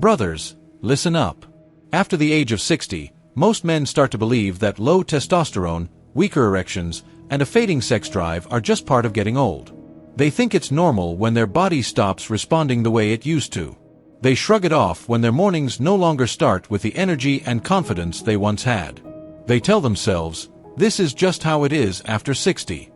Brothers, listen up. After the age of 60, most men start to believe that low testosterone, weaker erections, and a fading sex drive are just part of getting old. They think it's normal when their body stops responding the way it used to. They shrug it off when their mornings no longer start with the energy and confidence they once had. They tell themselves, this is just how it is after 60.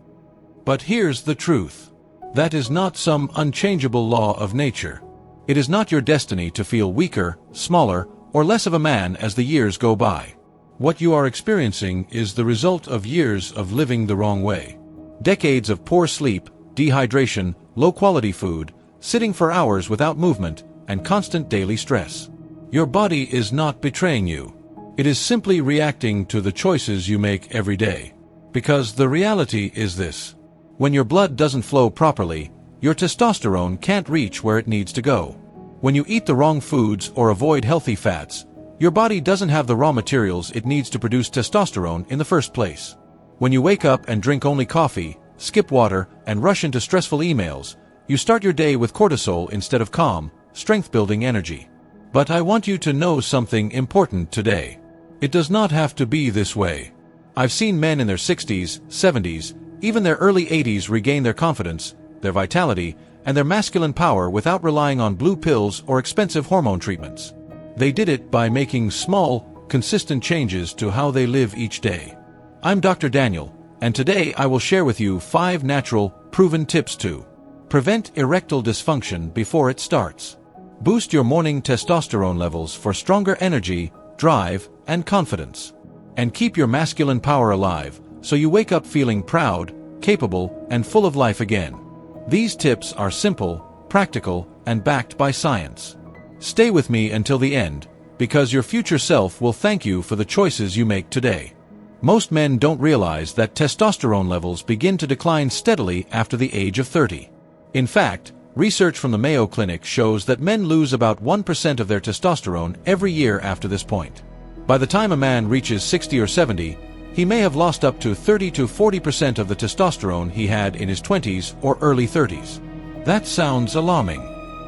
But here's the truth. That is not some unchangeable law of nature. It is not your destiny to feel weaker, smaller, or less of a man as the years go by. What you are experiencing is the result of years of living the wrong way. Decades of poor sleep, dehydration, low-quality food, sitting for hours without movement, and constant daily stress. Your body is not betraying you. It is simply reacting to the choices you make every day. Because the reality is this. When your blood doesn't flow properly, your testosterone can't reach where it needs to go. When you eat the wrong foods or avoid healthy fats, your body doesn't have the raw materials it needs to produce testosterone in the first place. When you wake up and drink only coffee, skip water, and rush into stressful emails, you start your day with cortisol instead of calm, strength-building energy. But I want you to know something important today. It does not have to be this way. I've seen men in their 60s, 70s, even their early 80s regain their confidence, their vitality, and their masculine power without relying on blue pills or expensive hormone treatments. They did it by making small, consistent changes to how they live each day. I'm Dr. Daniel, and today I will share with you 5 natural, proven tips to prevent erectile dysfunction before it starts. Boost your morning testosterone levels for stronger energy, drive, and confidence. And keep your masculine power alive, so you wake up feeling proud, capable, and full of life again. These tips are simple, practical, and backed by science. Stay with me until the end, because your future self will thank you for the choices you make today. Most men don't realize that testosterone levels begin to decline steadily after the age of 30. In fact, research from the Mayo Clinic shows that men lose about 1% of their testosterone every year after this point. By the time a man reaches 60 or 70, he may have lost up to 30 to 40% of the testosterone he had in his 20s or early 30s. That sounds alarming.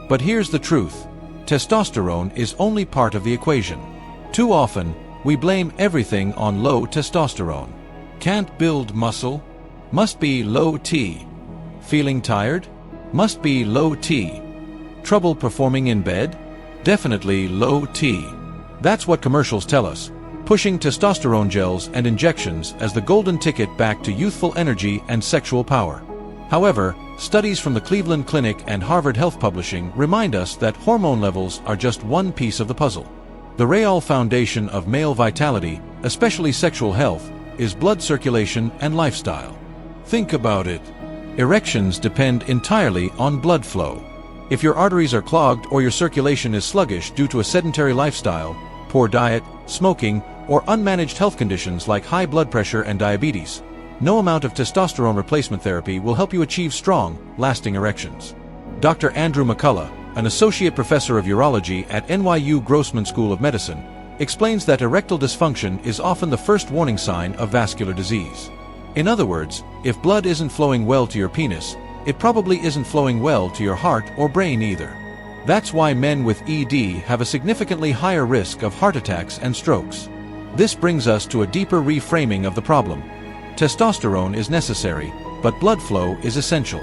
But here's the truth. Testosterone is only part of the equation. Too often, we blame everything on low testosterone. Can't build muscle? Must be low T. Feeling tired? Must be low T. Trouble performing in bed? Definitely low T. That's what commercials tell us, pushing testosterone gels and injections as the golden ticket back to youthful energy and sexual power. However, studies from the Cleveland Clinic and Harvard Health Publishing remind us that hormone levels are just one piece of the puzzle. The real foundation of male vitality, especially sexual health, is blood circulation and lifestyle. Think about it. Erections depend entirely on blood flow. If your arteries are clogged or your circulation is sluggish due to a sedentary lifestyle, poor diet, smoking, or unmanaged health conditions like high blood pressure and diabetes, no amount of testosterone replacement therapy will help you achieve strong, lasting erections. Dr. Andrew McCullough, an associate professor of urology at NYU Grossman School of Medicine, explains that erectile dysfunction is often the first warning sign of vascular disease. In other words, if blood isn't flowing well to your penis, it probably isn't flowing well to your heart or brain either. That's why men with ED have a significantly higher risk of heart attacks and strokes. This brings us to a deeper reframing of the problem. Testosterone is necessary, but blood flow is essential.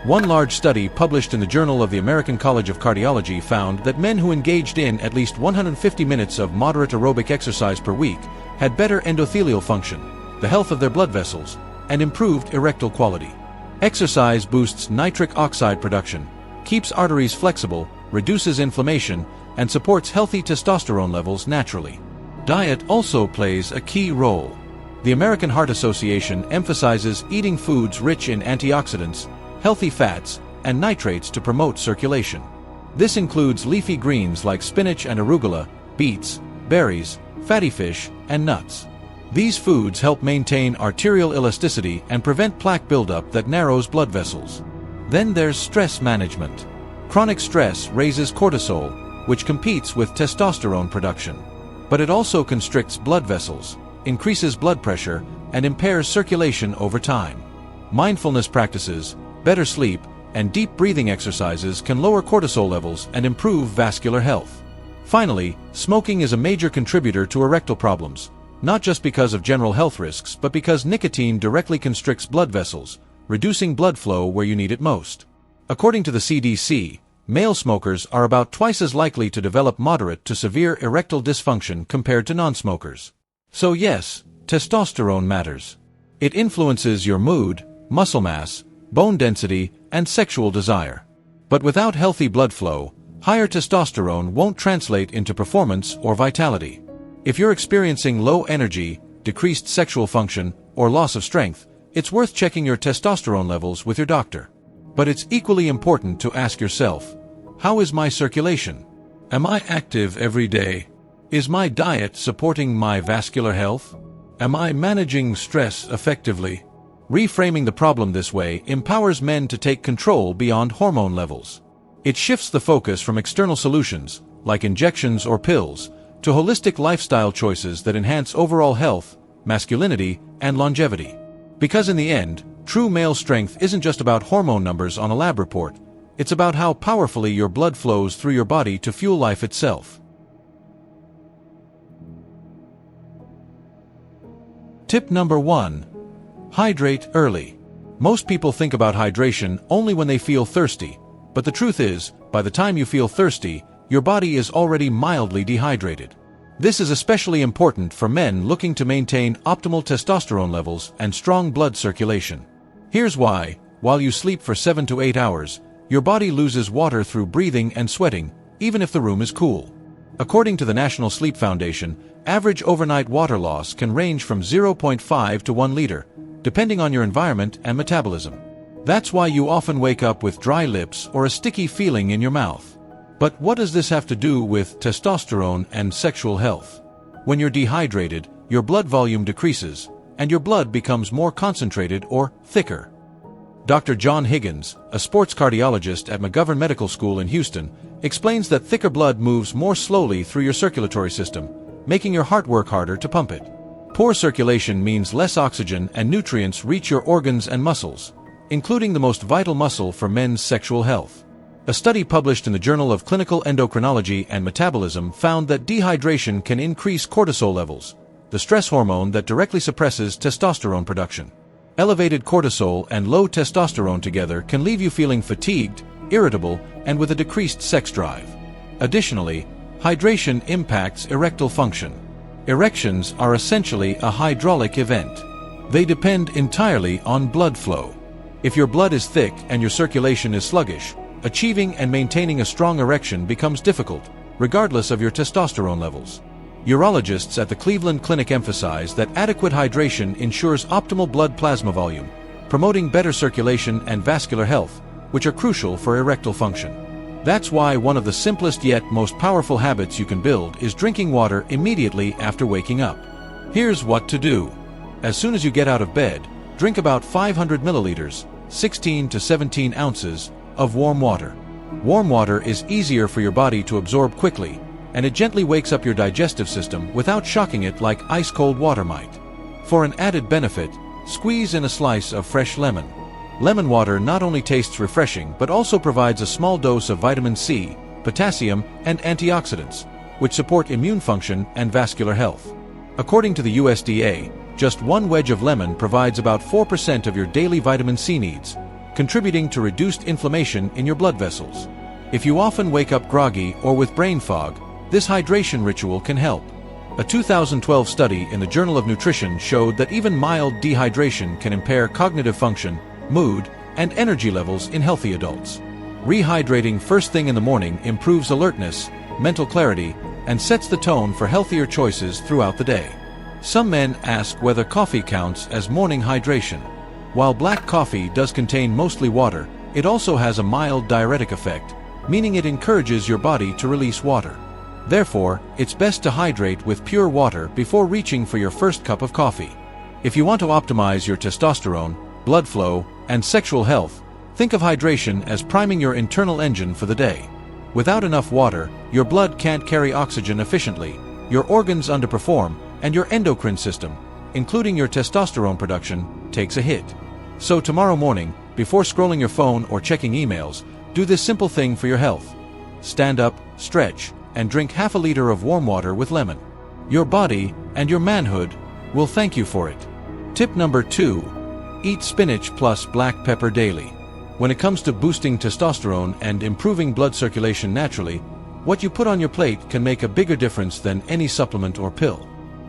One large study published in the Journal of the American College of Cardiology found that men who engaged in at least 150 minutes of moderate aerobic exercise per week had better endothelial function, the health of their blood vessels, and improved erectile quality. Exercise boosts nitric oxide production, keeps arteries flexible, reduces inflammation, and supports healthy testosterone levels naturally. Diet also plays a key role. The American Heart Association emphasizes eating foods rich in antioxidants, healthy fats, and nitrates to promote circulation. This includes leafy greens like spinach and arugula, beets, berries, fatty fish, and nuts. These foods help maintain arterial elasticity and prevent plaque buildup that narrows blood vessels. Then there's stress management. Chronic stress raises cortisol, which competes with testosterone production. But it also constricts blood vessels, increases blood pressure, and impairs circulation over time. Mindfulness practices, better sleep, and deep breathing exercises can lower cortisol levels and improve vascular health. Finally, smoking is a major contributor to erectile problems, not just because of general health risks but because nicotine directly constricts blood vessels, reducing blood flow where you need it most. According to the CDC, male smokers are about twice as likely to develop moderate to severe erectile dysfunction compared to non-smokers. So yes, testosterone matters. It influences your mood, muscle mass, bone density, and sexual desire. But without healthy blood flow, higher testosterone won't translate into performance or vitality. If you're experiencing low energy, decreased sexual function, or loss of strength, it's worth checking your testosterone levels with your doctor. But it's equally important to ask yourself, how is my circulation? Am I active every day? Is my diet supporting my vascular health? Am I managing stress effectively? Reframing the problem this way empowers men to take control beyond hormone levels. It shifts the focus from external solutions, like injections or pills, to holistic lifestyle choices that enhance overall health, masculinity, and longevity. Because in the end, true male strength isn't just about hormone numbers on a lab report, it's about how powerfully your blood flows through your body to fuel life itself. Tip number 1. Hydrate early. Most people think about hydration only when they feel thirsty, but the truth is, by the time you feel thirsty, your body is already mildly dehydrated. This is especially important for men looking to maintain optimal testosterone levels and strong blood circulation. Here's why: while you sleep for 7 to 8 hours, your body loses water through breathing and sweating, even if the room is cool. According to the National Sleep Foundation, average overnight water loss can range from 0.5 to 1 liter, depending on your environment and metabolism. That's why you often wake up with dry lips or a sticky feeling in your mouth. But what does this have to do with testosterone and sexual health? When you're dehydrated, your blood volume decreases, and your blood becomes more concentrated or thicker. Dr. John Higgins, a sports cardiologist at McGovern Medical School in Houston, explains that thicker blood moves more slowly through your circulatory system, making your heart work harder to pump it. Poor circulation means less oxygen and nutrients reach your organs and muscles, including the most vital muscle for men's sexual health. A study published in the Journal of Clinical Endocrinology and Metabolism found that dehydration can increase cortisol levels, the stress hormone that directly suppresses testosterone production. Elevated cortisol and low testosterone together can leave you feeling fatigued, irritable, and with a decreased sex drive. Additionally, hydration impacts erectile function. Erections are essentially a hydraulic event. They depend entirely on blood flow. If your blood is thick and your circulation is sluggish, achieving and maintaining a strong erection becomes difficult, regardless of your testosterone levels. Urologists at the Cleveland Clinic emphasize that adequate hydration ensures optimal blood plasma volume, promoting better circulation and vascular health, which are crucial for erectile function. That's why one of the simplest yet most powerful habits you can build is drinking water immediately after waking up. Here's what to do. As soon as you get out of bed, drink about 500 milliliters, 16 to 17 ounces, of warm water. Warm water is easier for your body to absorb quickly, and it gently wakes up your digestive system without shocking it like ice-cold water might. For an added benefit, squeeze in a slice of fresh lemon. Lemon water not only tastes refreshing but also provides a small dose of vitamin C, potassium, and antioxidants, which support immune function and vascular health. According to the USDA, just one wedge of lemon provides about 4% of your daily vitamin C needs, contributing to reduced inflammation in your blood vessels. If you often wake up groggy or with brain fog, this hydration ritual can help. A 2012 study in the Journal of Nutrition showed that even mild dehydration can impair cognitive function, mood, and energy levels in healthy adults. Rehydrating first thing in the morning improves alertness, mental clarity, and sets the tone for healthier choices throughout the day. Some men ask whether coffee counts as morning hydration. While black coffee does contain mostly water, it also has a mild diuretic effect, meaning it encourages your body to release water. Therefore, it's best to hydrate with pure water before reaching for your first cup of coffee. If you want to optimize your testosterone, blood flow, and sexual health, think of hydration as priming your internal engine for the day. Without enough water, your blood can't carry oxygen efficiently, your organs underperform, and your endocrine system, including your testosterone production, takes a hit. So tomorrow morning, before scrolling your phone or checking emails, do this simple thing for your health. Stand up, stretch, and drink half a liter of warm water with lemon. Your body, and your manhood, will thank you for it. Tip number 2. Eat spinach plus black pepper daily. When it comes to boosting testosterone and improving blood circulation naturally, what you put on your plate can make a bigger difference than any supplement or pill.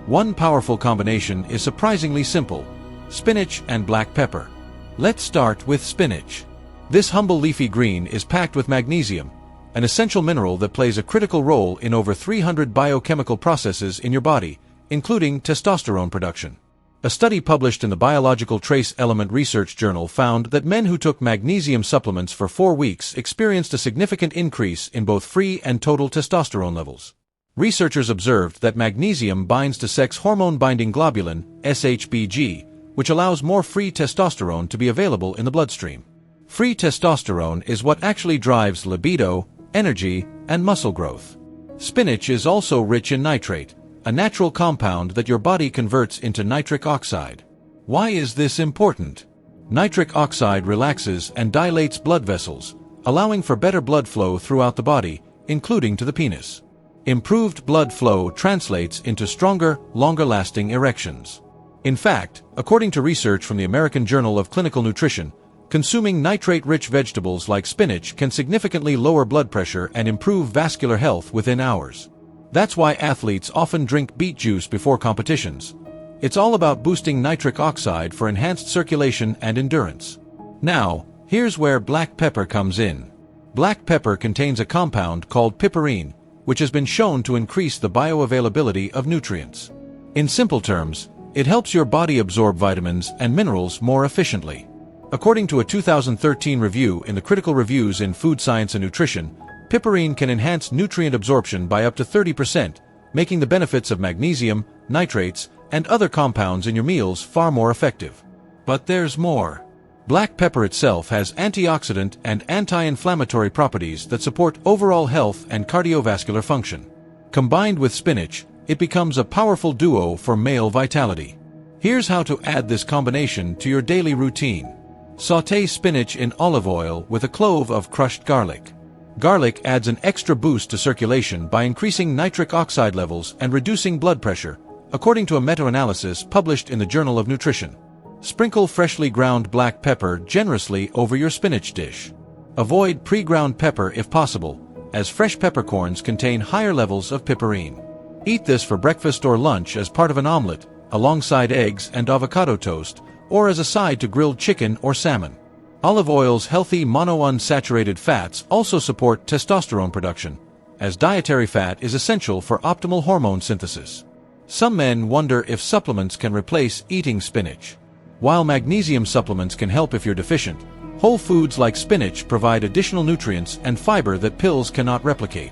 One powerful combination is surprisingly simple: spinach and black pepper. Let's start with spinach. This humble leafy green is packed with magnesium, an essential mineral that plays a critical role in over 300 biochemical processes in your body, including testosterone production. A study published in the Biological Trace Element Research Journal found that men who took magnesium supplements for 4 weeks experienced a significant increase in both free and total testosterone levels. Researchers observed that magnesium binds to sex hormone-binding globulin, SHBG, which allows more free testosterone to be available in the bloodstream. Free testosterone is what actually drives libido, energy, and muscle growth. Spinach is also rich in nitrate, a natural compound that your body converts into nitric oxide. Why is this important? Nitric oxide relaxes and dilates blood vessels, allowing for better blood flow throughout the body, including to the penis. Improved blood flow translates into stronger, longer-lasting erections. In fact, according to research from the American Journal of Clinical Nutrition, consuming nitrate-rich vegetables like spinach can significantly lower blood pressure and improve vascular health within hours. That's why athletes often drink beet juice before competitions. It's all about boosting nitric oxide for enhanced circulation and endurance. Now, here's where black pepper comes in. Black pepper contains a compound called piperine, which has been shown to increase the bioavailability of nutrients. In simple terms, it helps your body absorb vitamins and minerals more efficiently. According to a 2013 review in the Critical Reviews in Food Science and Nutrition, piperine can enhance nutrient absorption by up to 30%, making the benefits of magnesium, nitrates, and other compounds in your meals far more effective. But there's more. Black pepper itself has antioxidant and anti-inflammatory properties that support overall health and cardiovascular function. Combined with spinach, it becomes a powerful duo for male vitality. Here's how to add this combination to your daily routine. Sauté spinach in olive oil with a clove of crushed garlic. Garlic adds an extra boost to circulation by increasing nitric oxide levels and reducing blood pressure, according to a meta-analysis published in the Journal of Nutrition. Sprinkle freshly ground black pepper generously over your spinach dish. Avoid pre-ground pepper if possible, as fresh peppercorns contain higher levels of piperine. Eat this for breakfast or lunch as part of an omelet, alongside eggs and avocado toast, or as a side to grilled chicken or salmon. Olive oil's healthy monounsaturated fats also support testosterone production, as dietary fat is essential for optimal hormone synthesis. Some men wonder if supplements can replace eating spinach. While magnesium supplements can help if you're deficient, whole foods like spinach provide additional nutrients and fiber that pills cannot replicate.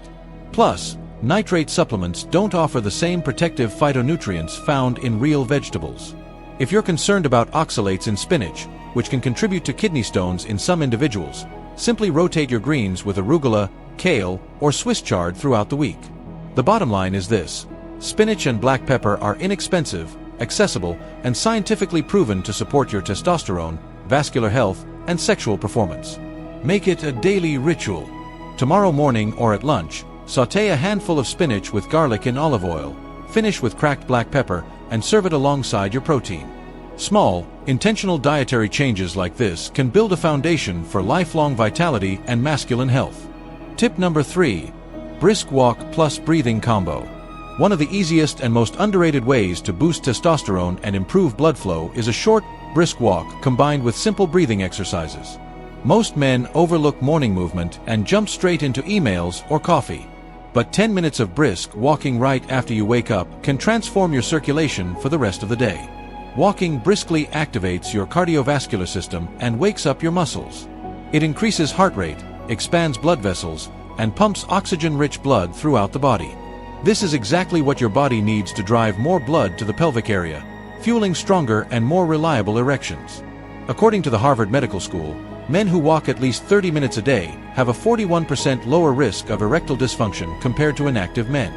Plus, nitrate supplements don't offer the same protective phytonutrients found in real vegetables. If you're concerned about oxalates in spinach, which can contribute to kidney stones in some individuals, simply rotate your greens with arugula, kale, or Swiss chard throughout the week. The bottom line is this: spinach and black pepper are inexpensive, accessible, and scientifically proven to support your testosterone, vascular health, and sexual performance. Make it a daily ritual. Tomorrow morning or at lunch, sauté a handful of spinach with garlic in olive oil, finish with cracked black pepper, and serve it alongside your protein. Small, intentional dietary changes like this can build a foundation for lifelong vitality and masculine health. Tip number 3. Brisk walk plus breathing combo. One of the easiest and most underrated ways to boost testosterone and improve blood flow is a short, brisk walk combined with simple breathing exercises. Most men overlook morning movement and jump straight into emails or coffee. But 10 minutes of brisk walking right after you wake up can transform your circulation for the rest of the day. Walking briskly activates your cardiovascular system and wakes up your muscles. It increases heart rate, expands blood vessels, and pumps oxygen-rich blood throughout the body. This is exactly what your body needs to drive more blood to the pelvic area, fueling stronger and more reliable erections. According to the Harvard Medical School, men who walk at least 30 minutes a day have a 41% lower risk of erectile dysfunction compared to inactive men.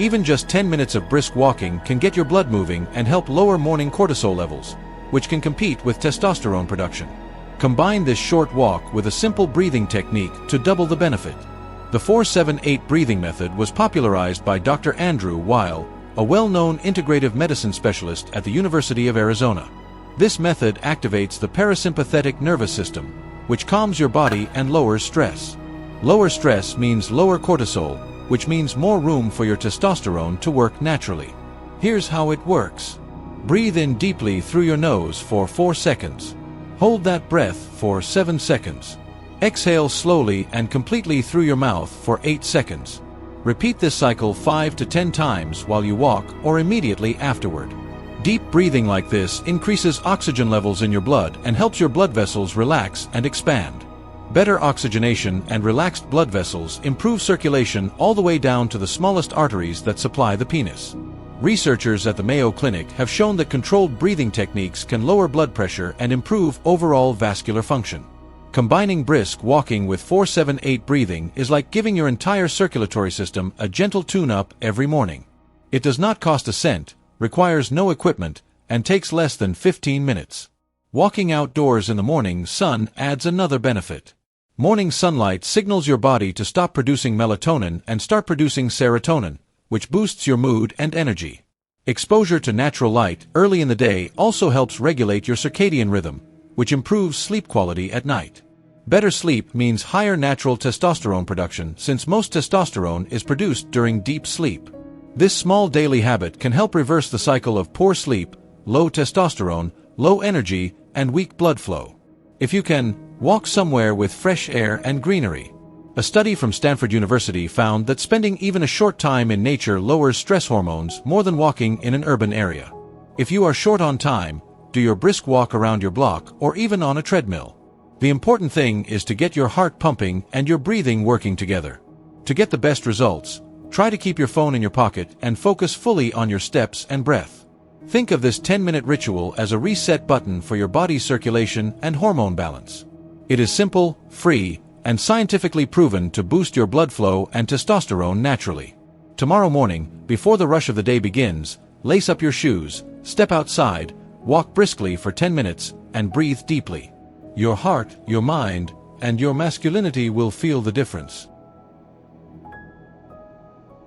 Even just 10 minutes of brisk walking can get your blood moving and help lower morning cortisol levels, which can compete with testosterone production. Combine this short walk with a simple breathing technique to double the benefit. The 4-7-8 breathing method was popularized by Dr. Andrew Weil, a well-known integrative medicine specialist at the University of Arizona. This method activates the parasympathetic nervous system, which calms your body and lowers stress. Lower stress means lower cortisol, which means more room for your testosterone to work naturally. Here's how it works. Breathe in deeply through your nose for 4 seconds. Hold that breath for 7 seconds. Exhale slowly and completely through your mouth for 8 seconds. Repeat this cycle 5 to 10 times while you walk or immediately afterward. Deep breathing like this increases oxygen levels in your blood and helps your blood vessels relax and expand. Better oxygenation and relaxed blood vessels improve circulation all the way down to the smallest arteries that supply the penis. Researchers at the Mayo Clinic have shown that controlled breathing techniques can lower blood pressure and improve overall vascular function. Combining brisk walking with 4-7-8 breathing is like giving your entire circulatory system a gentle tune-up every morning. It does not cost a cent, requires no equipment, and takes less than 15 minutes. Walking outdoors in the morning sun adds another benefit. Morning sunlight signals your body to stop producing melatonin and start producing serotonin, which boosts your mood and energy. Exposure to natural light early in the day also helps regulate your circadian rhythm, which improves sleep quality at night. Better sleep means higher natural testosterone production since most testosterone is produced during deep sleep. This small daily habit can help reverse the cycle of poor sleep, low testosterone, low energy, and weak blood flow. If you can, walk somewhere with fresh air and greenery. A study from Stanford University found that spending even a short time in nature lowers stress hormones more than walking in an urban area. If you are short on time, do your brisk walk around your block or even on a treadmill. The important thing is to get your heart pumping and your breathing working together. To get the best results, try to keep your phone in your pocket and focus fully on your steps and breath. Think of this 10-minute ritual as a reset button for your body's circulation and hormone balance. It is simple, free, and scientifically proven to boost your blood flow and testosterone naturally. Tomorrow morning, before the rush of the day begins, lace up your shoes, step outside, walk briskly for 10 minutes, and breathe deeply. Your heart, your mind, and your masculinity will feel the difference.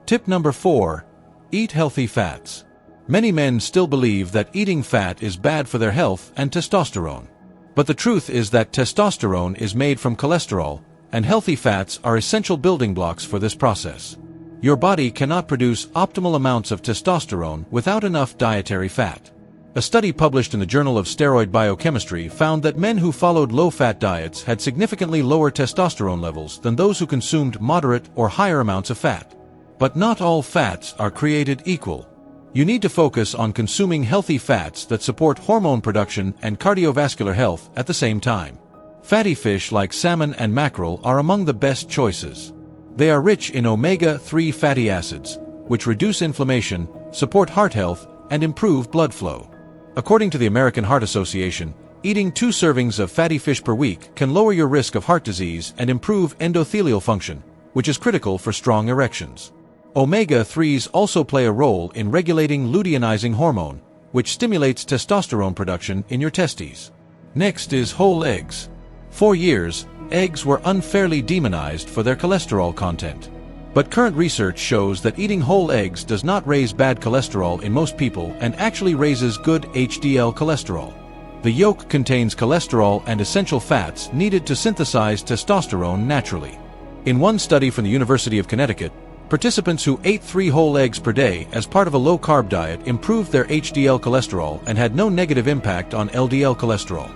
Tip number 4. Eat healthy fats. Many men still believe that eating fat is bad for their health and testosterone. But the truth is that testosterone is made from cholesterol, and healthy fats are essential building blocks for this process. Your body cannot produce optimal amounts of testosterone without enough dietary fat. A study published in the Journal of Steroid Biochemistry found that men who followed low-fat diets had significantly lower testosterone levels than those who consumed moderate or higher amounts of fat. But not all fats are created equal. You need to focus on consuming healthy fats that support hormone production and cardiovascular health at the same time. Fatty fish like salmon and mackerel are among the best choices. They are rich in omega-3 fatty acids, which reduce inflammation, support heart health, and improve blood flow. According to the American Heart Association, eating 2 servings of fatty fish per week can lower your risk of heart disease and improve endothelial function, which is critical for strong erections. Omega-3s also play a role in regulating luteinizing hormone, which stimulates testosterone production in your testes. Next is whole eggs. For years, eggs were unfairly demonized for their cholesterol content. But current research shows that eating whole eggs does not raise bad cholesterol in most people and actually raises good HDL cholesterol. The yolk contains cholesterol and essential fats needed to synthesize testosterone naturally. In one study from the University of Connecticut, participants who ate 3 whole eggs per day as part of a low-carb diet improved their HDL cholesterol and had no negative impact on LDL cholesterol.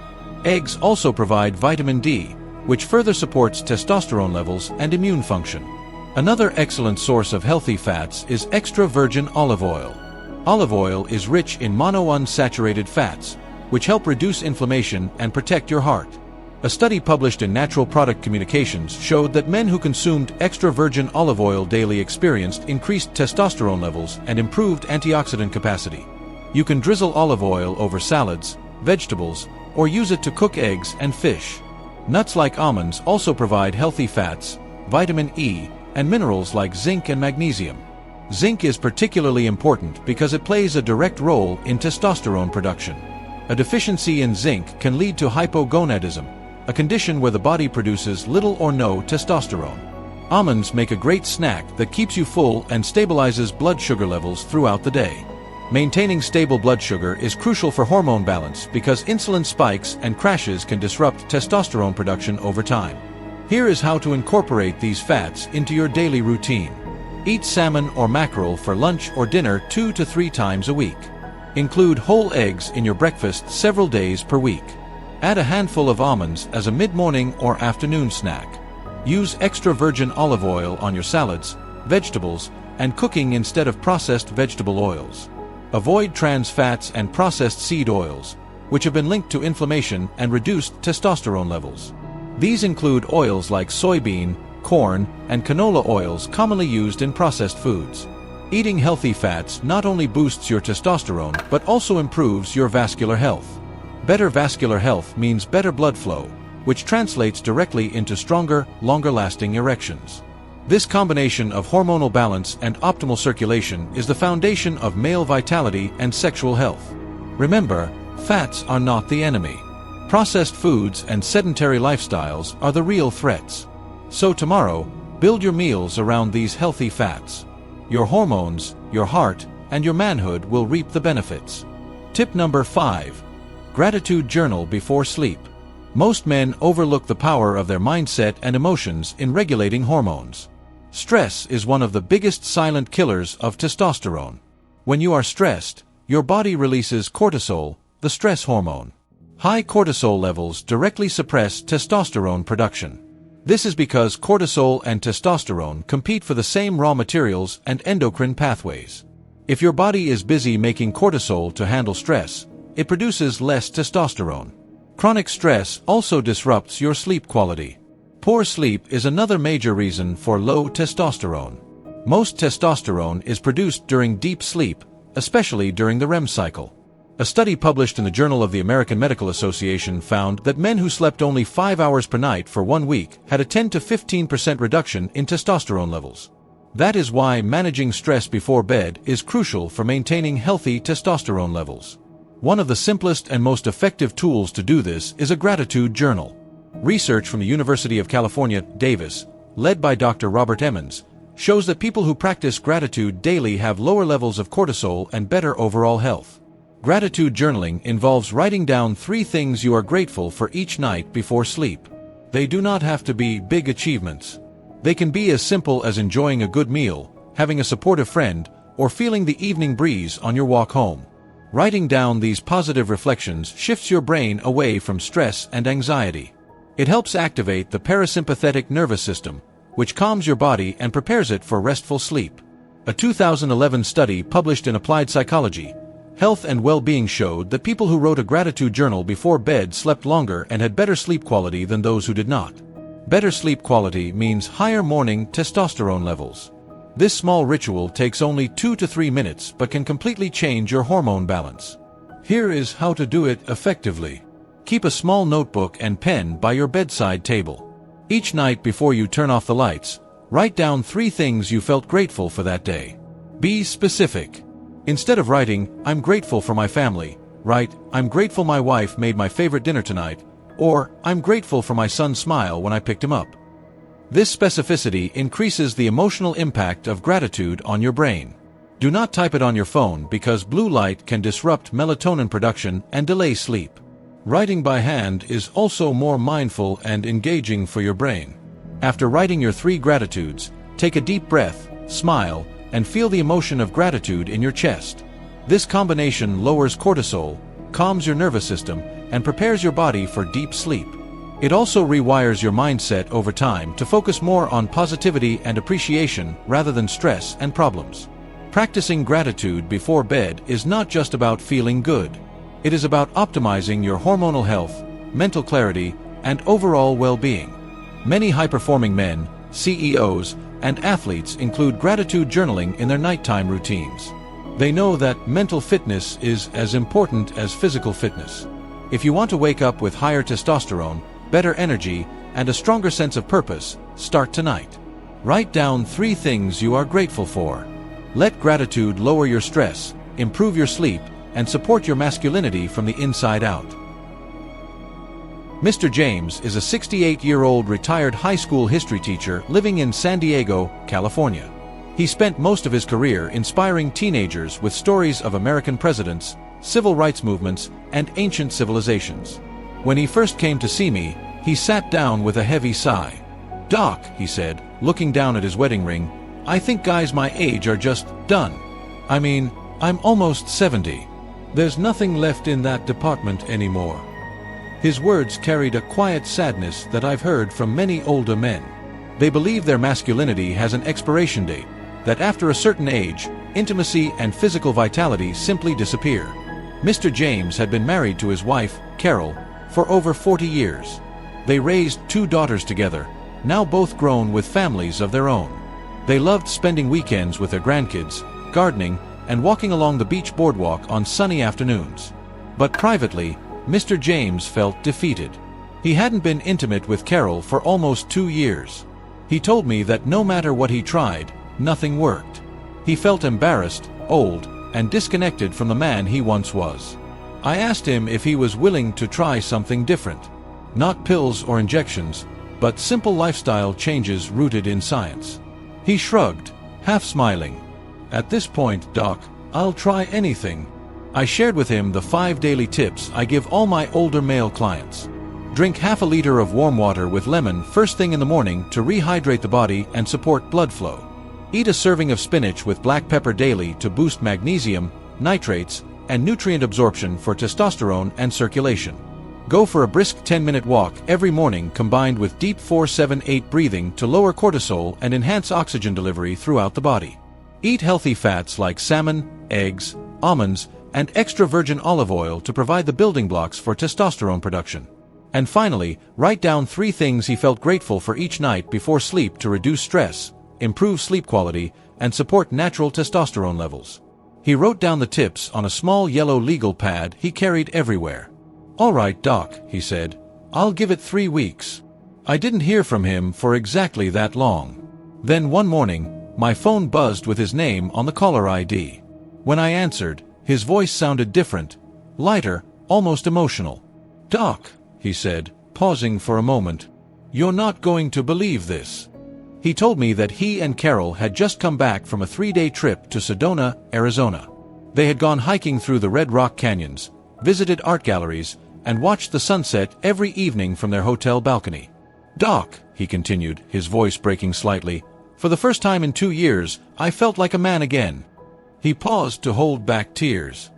Eggs also provide vitamin D, which further supports testosterone levels and immune function. Another excellent source of healthy fats is extra virgin olive oil. Olive oil is rich in monounsaturated fats, which help reduce inflammation and protect your heart. A study published in Natural Product Communications showed that men who consumed extra virgin olive oil daily experienced increased testosterone levels and improved antioxidant capacity. You can drizzle olive oil over salads, vegetables, or use it to cook eggs and fish. Nuts like almonds also provide healthy fats, vitamin E, and minerals like zinc and magnesium. Zinc is particularly important because it plays a direct role in testosterone production. A deficiency in zinc can lead to hypogonadism, a condition where the body produces little or no testosterone. Almonds make a great snack that keeps you full and stabilizes blood sugar levels throughout the day. Maintaining stable blood sugar is crucial for hormone balance because insulin spikes and crashes can disrupt testosterone production over time. Here is how to incorporate these fats into your daily routine. Eat salmon or mackerel for lunch or dinner 2 to 3 times a week. Include whole eggs in your breakfast several days per week. Add a handful of almonds as a mid-morning or afternoon snack. Use extra virgin olive oil on your salads, vegetables, and cooking instead of processed vegetable oils. Avoid trans fats and processed seed oils, which have been linked to inflammation and reduced testosterone levels. These include oils like soybean, corn, and canola oils commonly used in processed foods. Eating healthy fats not only boosts your testosterone but also improves your vascular health. Better vascular health means better blood flow, which translates directly into stronger, longer-lasting erections. This combination of hormonal balance and optimal circulation is the foundation of male vitality and sexual health. Remember, fats are not the enemy. Processed foods and sedentary lifestyles are the real threats. So tomorrow, build your meals around these healthy fats. Your hormones, your heart, and your manhood will reap the benefits. Tip number 5. Gratitude journal before sleep. Most men overlook the power of their mindset and emotions in regulating hormones. Stress is one of the biggest silent killers of testosterone. When you are stressed, your body releases cortisol, the stress hormone. High cortisol levels directly suppress testosterone production. This is because cortisol and testosterone compete for the same raw materials and endocrine pathways. If your body is busy making cortisol to handle stress, it produces less testosterone. Chronic stress also disrupts your sleep quality. Poor sleep is another major reason for low testosterone. Most testosterone is produced during deep sleep, especially during the REM cycle. A study published in the Journal of the American Medical Association found that men who slept only 5 hours per night for 1 week had a 10 to 15% reduction in testosterone levels. That is why managing stress before bed is crucial for maintaining healthy testosterone levels. One of the simplest and most effective tools to do this is a gratitude journal. Research from the University of California, Davis, led by Dr. Robert Emmons, shows that people who practice gratitude daily have lower levels of cortisol and better overall health. Gratitude journaling involves writing down 3 things you are grateful for each night before sleep. They do not have to be big achievements. They can be as simple as enjoying a good meal, having a supportive friend, or feeling the evening breeze on your walk home. Writing down these positive reflections shifts your brain away from stress and anxiety. It helps activate the parasympathetic nervous system, which calms your body and prepares it for restful sleep. A 2011 study published in Applied Psychology, Health and Well-Being showed that people who wrote a gratitude journal before bed slept longer and had better sleep quality than those who did not. Better sleep quality means higher morning testosterone levels. This small ritual takes only 2 to 3 minutes but can completely change your hormone balance. Here is how to do it effectively. Keep a small notebook and pen by your bedside table. Each night before you turn off the lights, write down 3 things you felt grateful for that day. Be specific. Instead of writing, "I'm grateful for my family," write, "I'm grateful my wife made my favorite dinner tonight," or "I'm grateful for my son's smile when I picked him up." This specificity increases the emotional impact of gratitude on your brain. Do not type it on your phone because blue light can disrupt melatonin production and delay sleep. Writing by hand is also more mindful and engaging for your brain. After writing your 3 gratitudes, take a deep breath, smile, and feel the emotion of gratitude in your chest. This combination lowers cortisol, calms your nervous system, and prepares your body for deep sleep. It also rewires your mindset over time to focus more on positivity and appreciation rather than stress and problems. Practicing gratitude before bed is not just about feeling good. It is about optimizing your hormonal health, mental clarity, and overall well-being. Many high-performing men, CEOs, and athletes include gratitude journaling in their nighttime routines. They know that mental fitness is as important as physical fitness. If you want to wake up with higher testosterone, better energy, and a stronger sense of purpose, start tonight. Write down 3 things you are grateful for. Let gratitude lower your stress, improve your sleep, and support your masculinity from the inside out. Mr. James is a 68-year-old retired high school history teacher living in San Diego, California. He spent most of his career inspiring teenagers with stories of American presidents, civil rights movements, and ancient civilizations. When he first came to see me, he sat down with a heavy sigh. "Doc," he said, looking down at his wedding ring, "I think guys my age are just done. I mean, I'm almost 70. There's nothing left in that department anymore." His words carried a quiet sadness that I've heard from many older men. They believe their masculinity has an expiration date, that after a certain age, intimacy and physical vitality simply disappear. Mr. James had been married to his wife, Carol, for over 40 years. They raised 2 daughters together, now both grown with families of their own. They loved spending weekends with their grandkids, gardening, and walking along the beach boardwalk on sunny afternoons. But privately, Mr. James felt defeated. He hadn't been intimate with Carol for almost 2 years. He told me that no matter what he tried, nothing worked. He felt embarrassed, old, and disconnected from the man he once was. I asked him if he was willing to try something different. Not pills or injections, but simple lifestyle changes rooted in science. He shrugged, half smiling. "At this point, Doc, I'll try anything." I shared with him the 5 daily tips I give all my older male clients. Drink half a liter of warm water with lemon first thing in the morning to rehydrate the body and support blood flow. Eat a serving of spinach with black pepper daily to boost magnesium, nitrates, and nutrient absorption for testosterone and circulation. Go for a brisk 10-minute walk every morning combined with deep 4-7-8 breathing to lower cortisol and enhance oxygen delivery throughout the body. Eat healthy fats like salmon, eggs, almonds, and extra virgin olive oil to provide the building blocks for testosterone production. And finally, write down 3 things he felt grateful for each night before sleep to reduce stress, improve sleep quality, and support natural testosterone levels. He wrote down the tips on a small yellow legal pad he carried everywhere. "All right, Doc," he said, "I'll give it 3 weeks." I didn't hear from him for exactly that long. Then one morning, my phone buzzed with his name on the caller ID. When I answered, his voice sounded different, lighter, almost emotional. "Doc," he said, pausing for a moment, "you're not going to believe this." He told me that he and Carol had just come back from a 3-day trip to Sedona, Arizona. They had gone hiking through the Red Rock Canyons, visited art galleries, and watched the sunset every evening from their hotel balcony. "Doc," he continued, his voice breaking slightly, "for the first time in 2 years, I felt like a man again." He paused to hold back tears.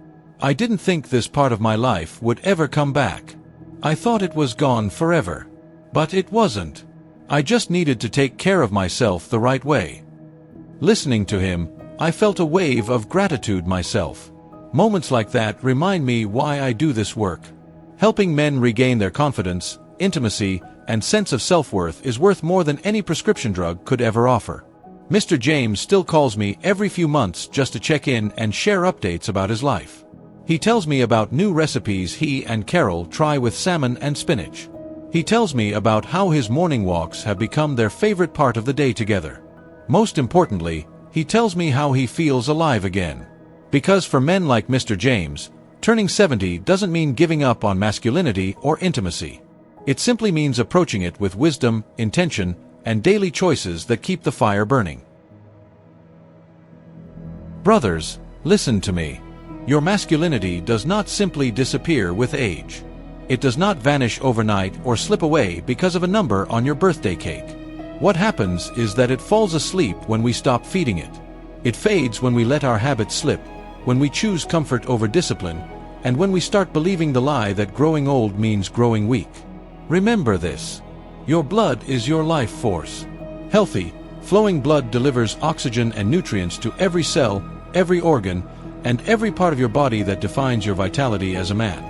"I didn't think this part of my life would ever come back. I thought it was gone forever. But it wasn't. I just needed to take care of myself the right way." Listening to him, I felt a wave of gratitude myself. Moments like that remind me why I do this work. Helping men regain their confidence, intimacy, and sense of self-worth is worth more than any prescription drug could ever offer. Mr. James still calls me every few months just to check in and share updates about his life. He tells me about new recipes he and Carol try with salmon and spinach. He tells me about how his morning walks have become their favorite part of the day together. Most importantly, he tells me how he feels alive again. Because for men like Mr. James, turning 70 doesn't mean giving up on masculinity or intimacy. It simply means approaching it with wisdom, intention, and daily choices that keep the fire burning. Brothers, listen to me. Your masculinity does not simply disappear with age. It does not vanish overnight or slip away because of a number on your birthday cake. What happens is that it falls asleep when we stop feeding it. It fades when we let our habits slip, when we choose comfort over discipline, and when we start believing the lie that growing old means growing weak. Remember this. Your blood is your life force. Healthy, flowing blood delivers oxygen and nutrients to every cell, every organ, and every part of your body that defines your vitality as a man.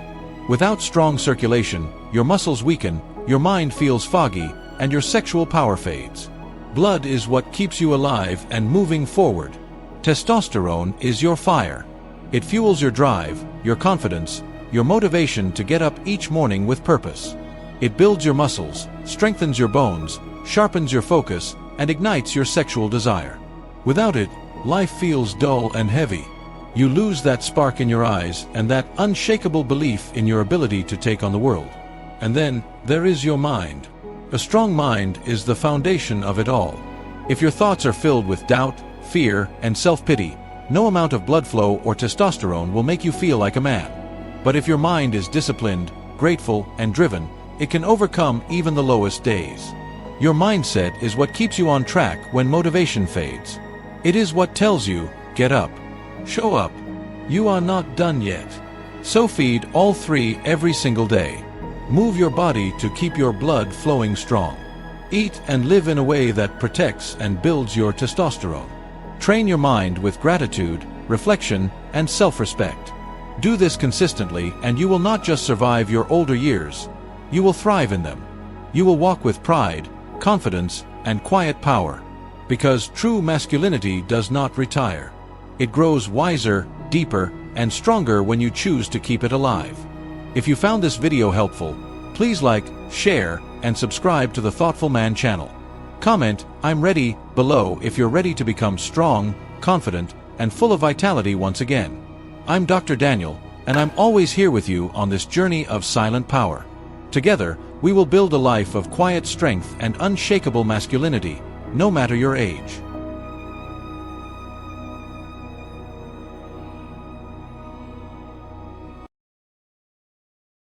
Without strong circulation, your muscles weaken, your mind feels foggy, and your sexual power fades. Blood is what keeps you alive and moving forward. Testosterone is your fire. It fuels your drive, your confidence, your motivation to get up each morning with purpose. It builds your muscles, strengthens your bones, sharpens your focus, and ignites your sexual desire. Without it, life feels dull and heavy. You lose that spark in your eyes and that unshakable belief in your ability to take on the world. And then, there is your mind. A strong mind is the foundation of it all. If your thoughts are filled with doubt, fear, and self-pity, no amount of blood flow or testosterone will make you feel like a man. But if your mind is disciplined, grateful, and driven, it can overcome even the lowest days. Your mindset is what keeps you on track when motivation fades. It is what tells you, get up, show up. You are not done yet. So feed all three every single day. Move your body to keep your blood flowing strong. Eat and live in a way that protects and builds your testosterone. Train your mind with gratitude, reflection, and self-respect. Do this consistently and you will not just survive your older years, you will thrive in them. You will walk with pride, confidence, and quiet power. Because true masculinity does not retire. It grows wiser, deeper, and stronger when you choose to keep it alive. If you found this video helpful, please like, share, and subscribe to the Thoughtful Man channel. Comment, "I'm ready," below if you're ready to become strong, confident, and full of vitality once again. I'm Dr. Daniel, and I'm always here with you on this journey of silent power. Together, we will build a life of quiet strength and unshakable masculinity, no matter your age.